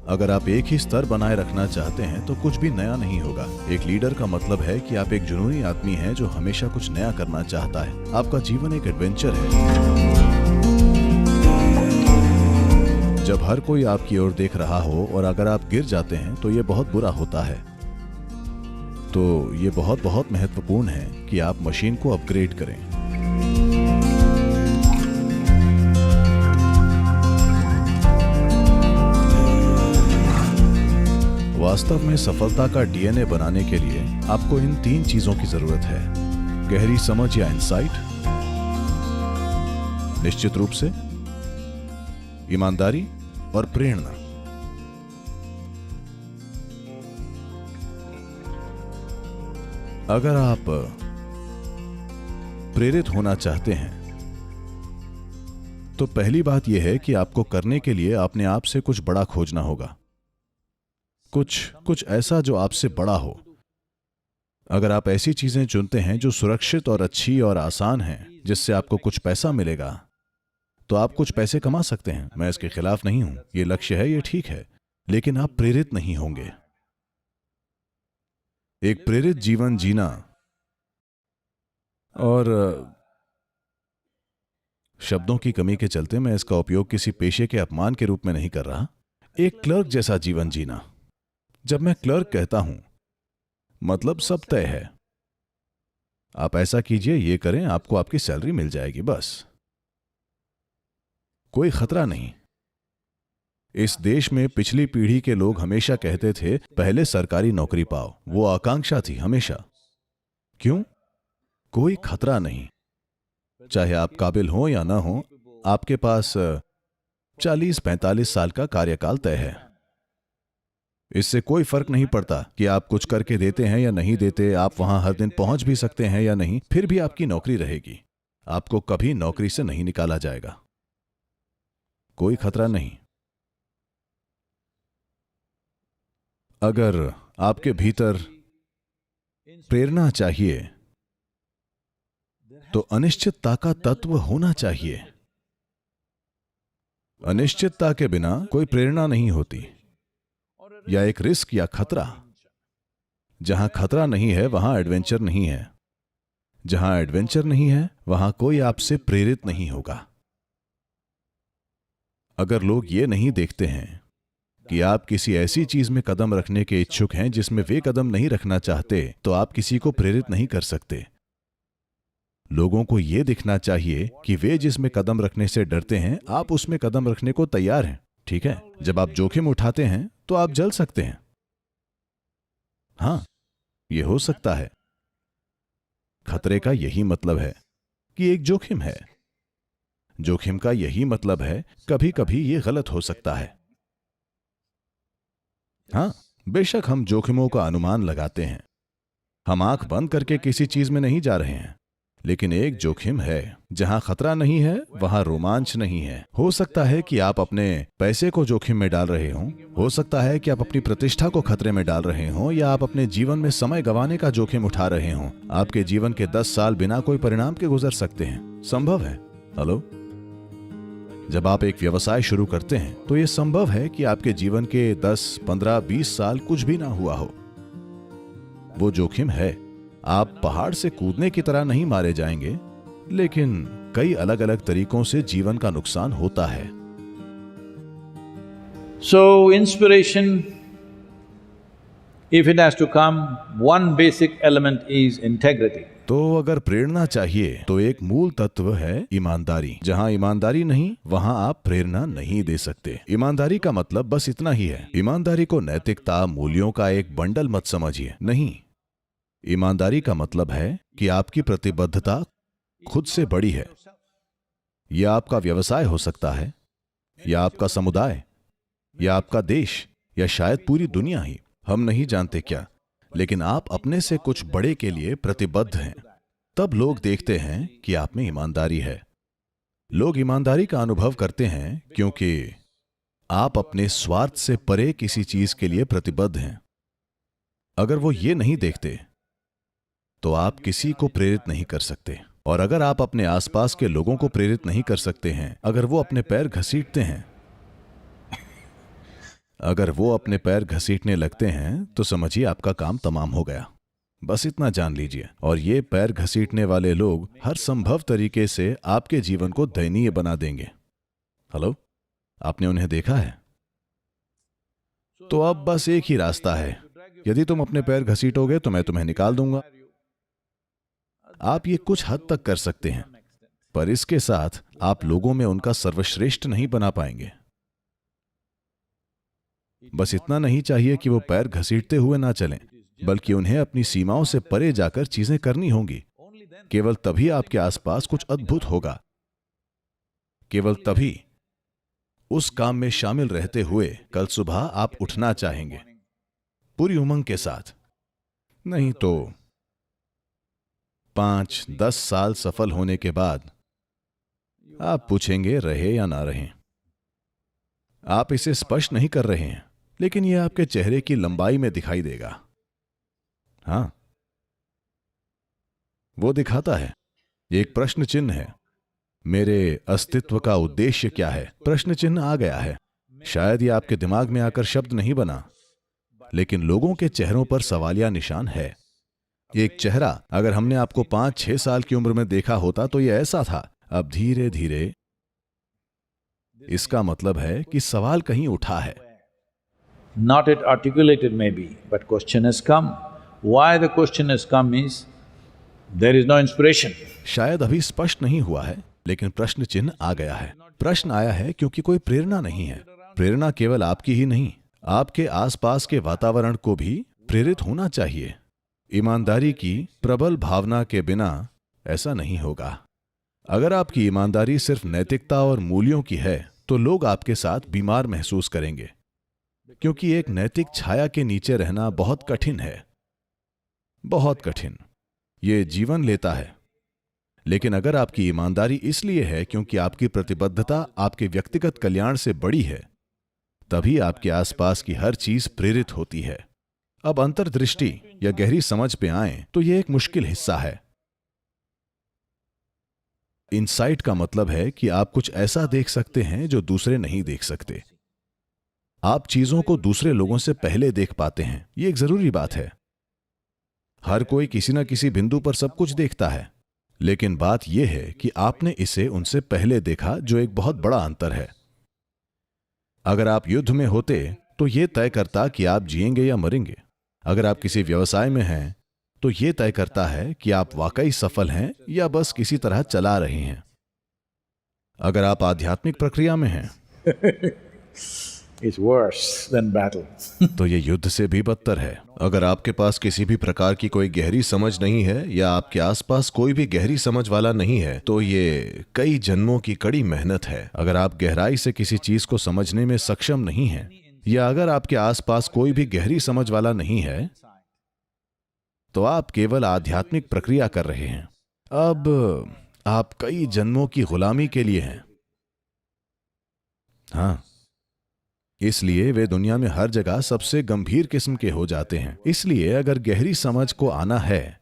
अगर आप एक ही स्तर बनाए रखना चाहते हैं तो कुछ भी नया नहीं होगा। एक लीडर का मतलब है कि आप एक जुनूनी आदमी हैं जो हमेशा कुछ नया करना चाहता है। आपका जीवन एक एडवेंचर है। जब हर कोई आपकी ओर देख रहा हो और अगर आप गिर जाते हैं तो ये बहुत बुरा होता है। तो ये बहुत बहुत महत्वपूर्ण है कि आप मशीन को अपग्रेड करें। वास्तव में सफलता का डीएनए बनाने के लिए आपको इन 3 चीजों की जरूरत है। गहरी समझ या इंसाइट, निश्चित रूप से ईमानदारी और प्रेरणा। अगर आप प्रेरित होना चाहते हैं तो पहली बात यह है कि आपको करने के लिए अपने आप से कुछ बड़ा खोजना होगा। कुछ ऐसा जो आपसे बड़ा हो। अगर आप ऐसी चीजें चुनते हैं जो सुरक्षित और अच्छी और आसान हैं, जिससे आपको कुछ पैसा मिलेगा, तो आप कुछ पैसे कमा सकते हैं। मैं इसके खिलाफ नहीं हूं, ये लक्ष्य है, ये ठीक है, लेकिन आप प्रेरित नहीं होंगे। एक प्रेरित जीवन जीना, और शब्दों की कमी के चलते मैं इसका उपयोग किसी पेशे के अपमान के रूप में नहीं कर रहा, एक क्लर्क जैसा जीवन जीना। जब मैं क्लर्क कहता हूं, मतलब सब तय है। आप ऐसा कीजिए, ये करें, आपको आपकी सैलरी मिल जाएगी, बस। कोई खतरा नहीं। इस देश में पिछली पीढ़ी के लोग हमेशा कहते थे, पहले सरकारी नौकरी पाओ। वो आकांक्षा थी हमेशा। क्यों? कोई खतरा नहीं। चाहे आप काबिल हो या ना हो, आपके पास 40-45 साल का कार्यकाल तय है। इससे कोई फर्क नहीं पड़ता कि आप कुछ करके देते हैं या नहीं देते, आप वहां हर दिन पहुंच भी सकते हैं या नहीं, फिर भी आपकी नौकरी रहेगी। आपको कभी नौकरी से नहीं निकाला जाएगा। कोई खतरा नहीं। अगर आपके भीतर प्रेरणा चाहिए तो अनिश्चितता का तत्व होना चाहिए। अनिश्चितता के बिना कोई प्रेरणा नहीं होती, या एक रिस्क या खतरा। जहां खतरा नहीं है वहां एडवेंचर नहीं है। जहां एडवेंचर नहीं है वहां कोई आपसे प्रेरित नहीं होगा। अगर लोग ये नहीं देखते हैं कि आप किसी ऐसी चीज में कदम रखने के इच्छुक हैं जिसमें वे कदम नहीं रखना चाहते, तो आप किसी को प्रेरित नहीं कर सकते। लोगों को यह दिखना चाहिए कि वे जिसमें कदम रखने से डरते हैं, आप उसमें कदम रखने को तैयार हैं। ठीक है? जब आप जोखिम उठाते हैं तो आप जल सकते हैं। हां, यह हो सकता है। खतरे का यही मतलब है कि एक जोखिम है। जोखिम का यही मतलब है कभी कभी यह गलत हो सकता है। हां, बेशक हम जोखिमों का अनुमान लगाते हैं। हम आंख बंद करके किसी चीज में नहीं जा रहे हैं, लेकिन एक जोखिम है। जहां खतरा नहीं है वहां रोमांच नहीं है। हो सकता है कि आप अपने पैसे को जोखिम में डाल रहे हों, हो सकता है कि आप अपनी प्रतिष्ठा को खतरे में डाल रहे हों, या आप अपने जीवन में समय गंवाने का जोखिम उठा रहे हों। आपके जीवन के 10 साल बिना कोई परिणाम के गुजर सकते हैं। संभव है। हेलो? जब आप एक व्यवसाय शुरू करते हैं तो यह संभव है कि आपके जीवन के 10, 15, 20 साल कुछ भी ना हुआ हो। वो जोखिम है। आप पहाड़ से कूदने की तरह नहीं मारे जाएंगे, लेकिन कई अलग अलग तरीकों से जीवन का नुकसान होता है। So, inspiration, if it has to come, one basic element is integrity. तो अगर प्रेरणा चाहिए तो एक मूल तत्व है ईमानदारी। जहां ईमानदारी नहीं वहां आप प्रेरणा नहीं दे सकते। ईमानदारी का मतलब बस इतना ही है। ईमानदारी को नैतिकता, मूल्यों का एक बंडल मत समझिए। नहीं, ईमानदारी का मतलब है कि आपकी प्रतिबद्धता खुद से बड़ी है। यह आपका व्यवसाय हो सकता है, या आपका समुदाय, या आपका देश, या शायद पूरी दुनिया ही। हम नहीं जानते क्या, लेकिन आप अपने से कुछ बड़े के लिए प्रतिबद्ध हैं। तब लोग देखते हैं कि आप में ईमानदारी है। लोग ईमानदारी का अनुभव करते हैं क्योंकि आप अपने स्वार्थ से परे किसी चीज के लिए प्रतिबद्ध हैं। अगर वो ये नहीं देखते तो आप किसी को प्रेरित नहीं कर सकते। और अगर आप अपने आसपास के लोगों को प्रेरित नहीं कर सकते हैं, अगर वो अपने पैर घसीटते हैं, अगर वो अपने पैर घसीटने लगते हैं तो समझिए आपका काम तमाम हो गया। बस इतना जान लीजिए। और ये पैर घसीटने वाले लोग हर संभव तरीके से आपके जीवन को दयनीय बना देंगे। हेलो, आपने उन्हें देखा है? तो अब बस एक ही रास्ता है, यदि तुम अपने पैर घसीटोगे तो मैं तुम्हें निकाल दूंगा। आप ये कुछ हद तक कर सकते हैं, पर इसके साथ आप लोगों में उनका सर्वश्रेष्ठ नहीं बना पाएंगे। बस इतना नहीं चाहिए कि वो पैर घसीटते हुए ना चलें, बल्कि उन्हें अपनी सीमाओं से परे जाकर चीजें करनी होंगी। केवल तभी आपके आसपास कुछ अद्भुत होगा। केवल तभी उस काम में शामिल रहते हुए कल सुबह आप उठना चाहेंगे पूरी उमंग के साथ। नहीं तो 5-10 साल सफल होने के बाद आप पूछेंगे रहे या ना रहे। आप इसे स्पष्ट नहीं कर रहे हैं, लेकिन यह आपके चेहरे की लंबाई में दिखाई देगा। हां, वो दिखाता है। एक प्रश्न चिन्ह है, मेरे अस्तित्व का उद्देश्य क्या है? प्रश्न चिन्ह आ गया है। शायद ये आपके दिमाग में आकर शब्द नहीं बना, लेकिन लोगों के चेहरों पर सवालिया निशान है। एक चेहरा, अगर हमने आपको 5-6 साल की उम्र में देखा होता तो ये ऐसा था। अब धीरे धीरे इसका मतलब है कि सवाल कहीं उठा है। Not yet articulated maybe, but question has come. Why the question has come is, there is no inspiration. शायद अभी स्पष्ट नहीं हुआ है, लेकिन प्रश्न चिन्ह आ गया है। प्रश्न आया है क्योंकि कोई प्रेरणा नहीं है। प्रेरणा केवल आपकी ही नहीं, आपके आसपास के वातावरण को भी प्रेरित होना चाहिए। ईमानदारी की प्रबल भावना के बिना ऐसा नहीं होगा। अगर आपकी ईमानदारी सिर्फ नैतिकता और मूल्यों की है तो लोग आपके साथ बीमार महसूस करेंगे, क्योंकि एक नैतिक छाया के नीचे रहना बहुत कठिन है, बहुत कठिन। ये जीवन लेता है। लेकिन अगर आपकी ईमानदारी इसलिए है क्योंकि आपकी प्रतिबद्धता आपके व्यक्तिगत कल्याण से बड़ी है, तभी आपके आसपास की हर चीज प्रेरित होती है। अब अंतर्दृष्टि या गहरी समझ पे आएं तो यह एक मुश्किल हिस्सा है। इनसाइट का मतलब है कि आप कुछ ऐसा देख सकते हैं जो दूसरे नहीं देख सकते। आप चीजों को दूसरे लोगों से पहले देख पाते हैं। यह एक जरूरी बात है। हर कोई किसी न किसी बिंदु पर सब कुछ देखता है, लेकिन बात यह है कि आपने इसे उनसे पहले देखा, जो एक बहुत बड़ा अंतर है। अगर आप युद्ध में होते तो यह तय करता कि आप जिएंगे या मरेंगे। अगर आप किसी व्यवसाय में हैं तो यह तय करता है कि आप वाकई सफल हैं या बस किसी तरह चला रहे हैं। अगर आप आध्यात्मिक प्रक्रिया में हैं It's worse than battle. तो ये युद्ध से भी बदतर है। अगर आपके पास किसी भी प्रकार की कोई गहरी समझ नहीं है या आपके आसपास कोई भी गहरी समझ वाला नहीं है, तो ये कई जन्मों की कड़ी मेहनत है। अगर आप गहराई से किसी चीज को समझने में सक्षम नहीं हैं, या अगर आपके आसपास कोई भी गहरी समझ वाला नहीं है, तो आप केवल आध्यात्मिक प्रक्रिया कर रहे हैं। अब आप कई जन्मों की गुलामी के लिए हैं। हां, इसलिए वे दुनिया में हर जगह सबसे गंभीर किस्म के हो जाते हैं। इसलिए अगर गहरी समझ को आना है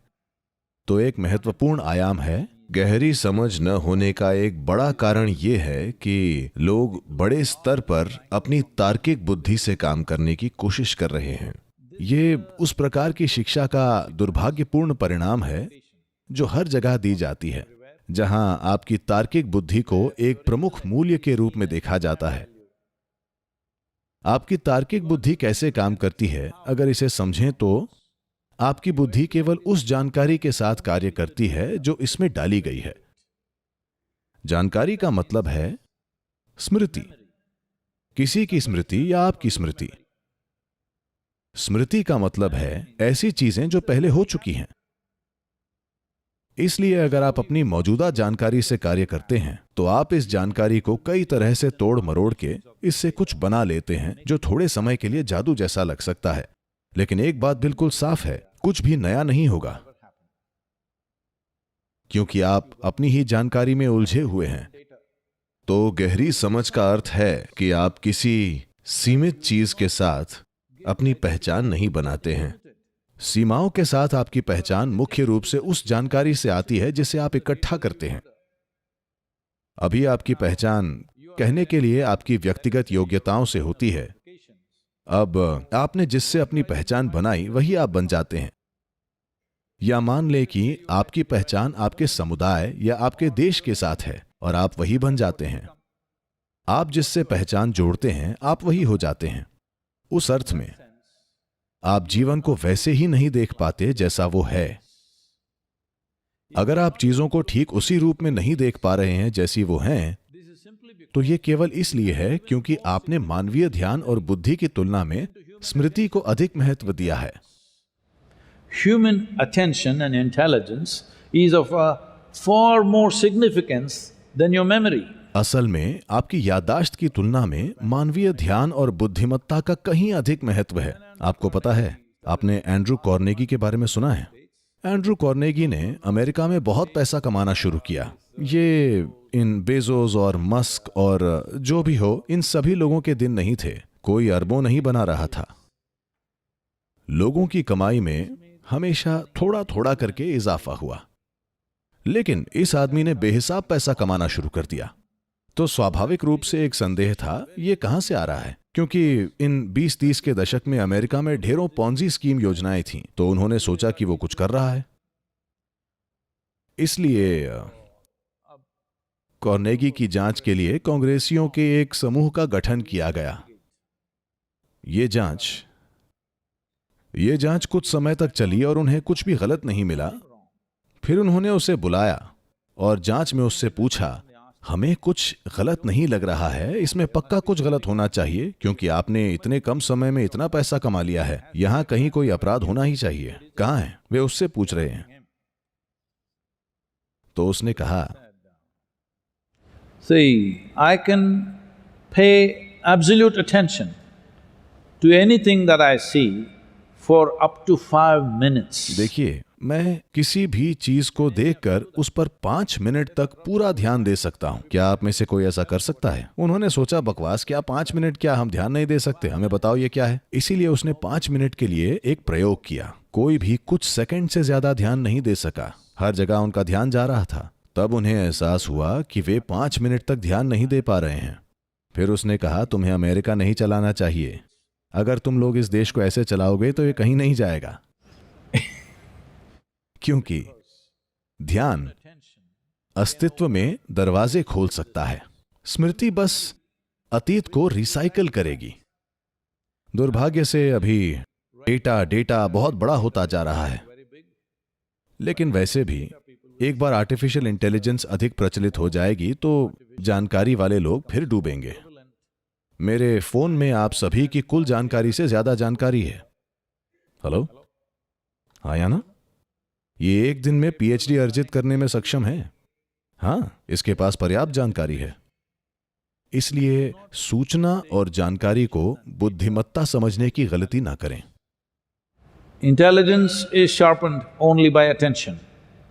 तो एक महत्वपूर्ण आयाम है। गहरी समझ न होने का एक बड़ा कारण यह है कि लोग बड़े स्तर पर अपनी तार्किक बुद्धि से काम करने की कोशिश कर रहे हैं। ये उस प्रकार की शिक्षा का दुर्भाग्यपूर्ण परिणाम है जो हर जगह दी जाती है, जहां आपकी तार्किक बुद्धि को एक प्रमुख मूल्य के रूप में देखा जाता है। आपकी तार्किक बुद्धि कैसे काम करती है, अगर इसे समझें तो आपकी बुद्धि केवल उस जानकारी के साथ कार्य करती है जो इसमें डाली गई है। जानकारी का मतलब है स्मृति, किसी की स्मृति या आपकी स्मृति। स्मृति का मतलब है ऐसी चीजें जो पहले हो चुकी हैं। इसलिए अगर आप अपनी मौजूदा जानकारी से कार्य करते हैं तो आप इस जानकारी को कई तरह से तोड़ मरोड़ के इससे कुछ बना लेते हैं जो थोड़े समय के लिए जादू जैसा लग सकता है। लेकिन एक बात बिल्कुल साफ है, कुछ भी नया नहीं होगा, क्योंकि आप अपनी ही जानकारी में उलझे हुए हैं। तो गहरी समझ का अर्थ है कि आप किसी सीमित चीज के साथ अपनी पहचान नहीं बनाते हैं। सीमाओं के साथ आपकी पहचान मुख्य रूप से उस जानकारी से आती है जिसे आप इकट्ठा करते हैं। अभी आपकी पहचान कहने के लिए आपकी व्यक्तिगत योग्यताओं से होती है, अब आपने जिससे अपनी पहचान बनाई वही आप बन जाते हैं। या मान लें कि आपकी पहचान आपके समुदाय या आपके देश के साथ है और आप वही बन जाते हैं। आप जिससे पहचान जोड़ते हैं आप वही हो जाते हैं। उस अर्थ में आप जीवन को वैसे ही नहीं देख पाते जैसा वो है। अगर आप चीजों को ठीक उसी रूप में नहीं देख पा रहे हैं जैसी वो हैं, तो ये केवल इसलिए है क्योंकि आपने मानवीय ध्यान और बुद्धि की तुलना में स्मृति को अधिक महत्व दिया है। Human attention and intelligence is of a far more significance than your memory. असल में आपकी याददाश्त की तुलना में मानवीय ध्यान और बुद्धिमत्ता का कहीं अधिक महत्व है। आपको पता है, आपने एंड्रू कार्नेगी के बारे में सुना है? एंड्रू कार्नेगी ने अमेरिका में बहुत पैसा कमाना शुरू किया। ये इन बेजोस और मस्क और जो भी हो, इन सभी लोगों के दिन नहीं थे। कोई अरबों नहीं बना रहा था। लोगों की कमाई में हमेशा थोड़ा थोड़ा करके इजाफा हुआ, लेकिन इस आदमी ने बेहिसाब पैसा कमाना शुरू कर दिया। तो स्वाभाविक रूप से एक संदेह था, ये कहां से आ रहा है? क्योंकि इन 20-30 के दशक में अमेरिका में ढेरों पॉन्जी स्कीम योजनाएं थीं, तो उन्होंने सोचा कि वो कुछ कर रहा है। इसलिए कार्नेगी की जांच के लिए कांग्रेसियों के एक समूह का गठन किया गया। ये जांच कुछ समय तक चली और उन्हें कुछ भी गलत नहीं मिला। फिर उन्होंने उसे बुलाया और जांच में उससे पूछा, हमें कुछ गलत नहीं लग रहा है, इसमें पक्का कुछ गलत होना चाहिए क्योंकि आपने इतने कम समय में इतना पैसा कमा लिया है। यहां कहीं कोई अपराध होना ही चाहिए। कहां है? वे उससे पूछ रहे हैं। तो उसने कहा, See, I can pay absolute attention to anything that I see for up to 5 minutes. देखिए, मैं किसी भी चीज को देखकर उस पर 5 मिनट तक पूरा ध्यान दे सकता हूं। क्या आप में से कोई ऐसा कर सकता है? उन्होंने सोचा, बकवास, क्या 5 मिनट? क्या हम ध्यान नहीं दे सकते? हमें बताओ ये क्या है। इसीलिए उसने 5 मिनट के लिए एक प्रयोग किया। कोई भी कुछ सेकंड से ज्यादा ध्यान नहीं दे सका। हर जगह उनका ध्यान जा रहा था। तब उन्हें एहसास हुआ कि वे 5 मिनट तक ध्यान नहीं दे पा रहे हैं। फिर उसने कहा, तुम्हें अमेरिका नहीं चलाना चाहिए। अगर तुम लोग इस देश को ऐसे चलाओगे तो ये कहीं नहीं जाएगा। क्योंकि ध्यान अस्तित्व में दरवाजे खोल सकता है। स्मृति बस अतीत को रिसाइकल करेगी। दुर्भाग्य से अभी डेटा बहुत बड़ा होता जा रहा है। लेकिन वैसे भी एक बार आर्टिफिशियल इंटेलिजेंस अधिक प्रचलित हो जाएगी तो जानकारी वाले लोग फिर डूबेंगे। मेरे फोन में आप सभी की कुल जानकारी से ज्यादा जानकारी है। हेलो, हाँ या ना? ये एक दिन में पीएचडी अर्जित करने में सक्षम है। हाँ, इसके पास पर्याप्त जानकारी है। इसलिए सूचना और जानकारी को बुद्धिमत्ता समझने की गलती ना करें। Intelligence is sharpened only by attention,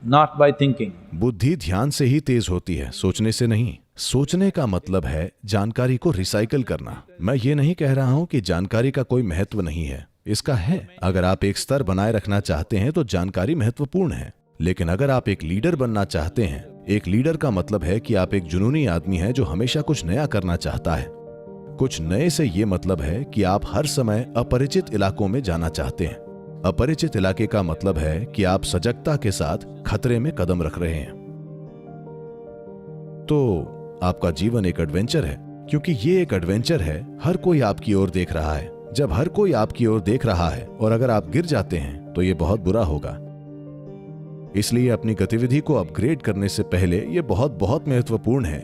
not by thinking. बुद्धि ध्यान से ही तेज होती है, सोचने से नहीं। सोचने का मतलब है जानकारी को रिसाइकल करना। मैं ये नहीं कह रहा हूं कि जानकारी का कोई महत्व नहीं है, इसका है। अगर आप एक स्तर बनाए रखना चाहते हैं तो जानकारी महत्वपूर्ण है। लेकिन अगर आप एक लीडर बनना चाहते हैं, एक लीडर का मतलब है कि आप एक जुनूनी आदमी हैं जो हमेशा कुछ नया करना चाहता है। कुछ नए से ये मतलब है कि आप हर समय अपरिचित इलाकों में जाना चाहते हैं। अपरिचित इलाके का मतलब है कि आप सजगता के साथ खतरे में कदम रख रहे हैं। तो आपका जीवन एक एडवेंचर है, क्योंकि ये एक एडवेंचर है। हर कोई आपकी ओर देख रहा है। जब हर कोई आपकी ओर देख रहा है और अगर आप गिर जाते हैं तो ये बहुत बुरा होगा। इसलिए अपनी गतिविधि को अपग्रेड करने से पहले यह बहुत बहुत महत्वपूर्ण है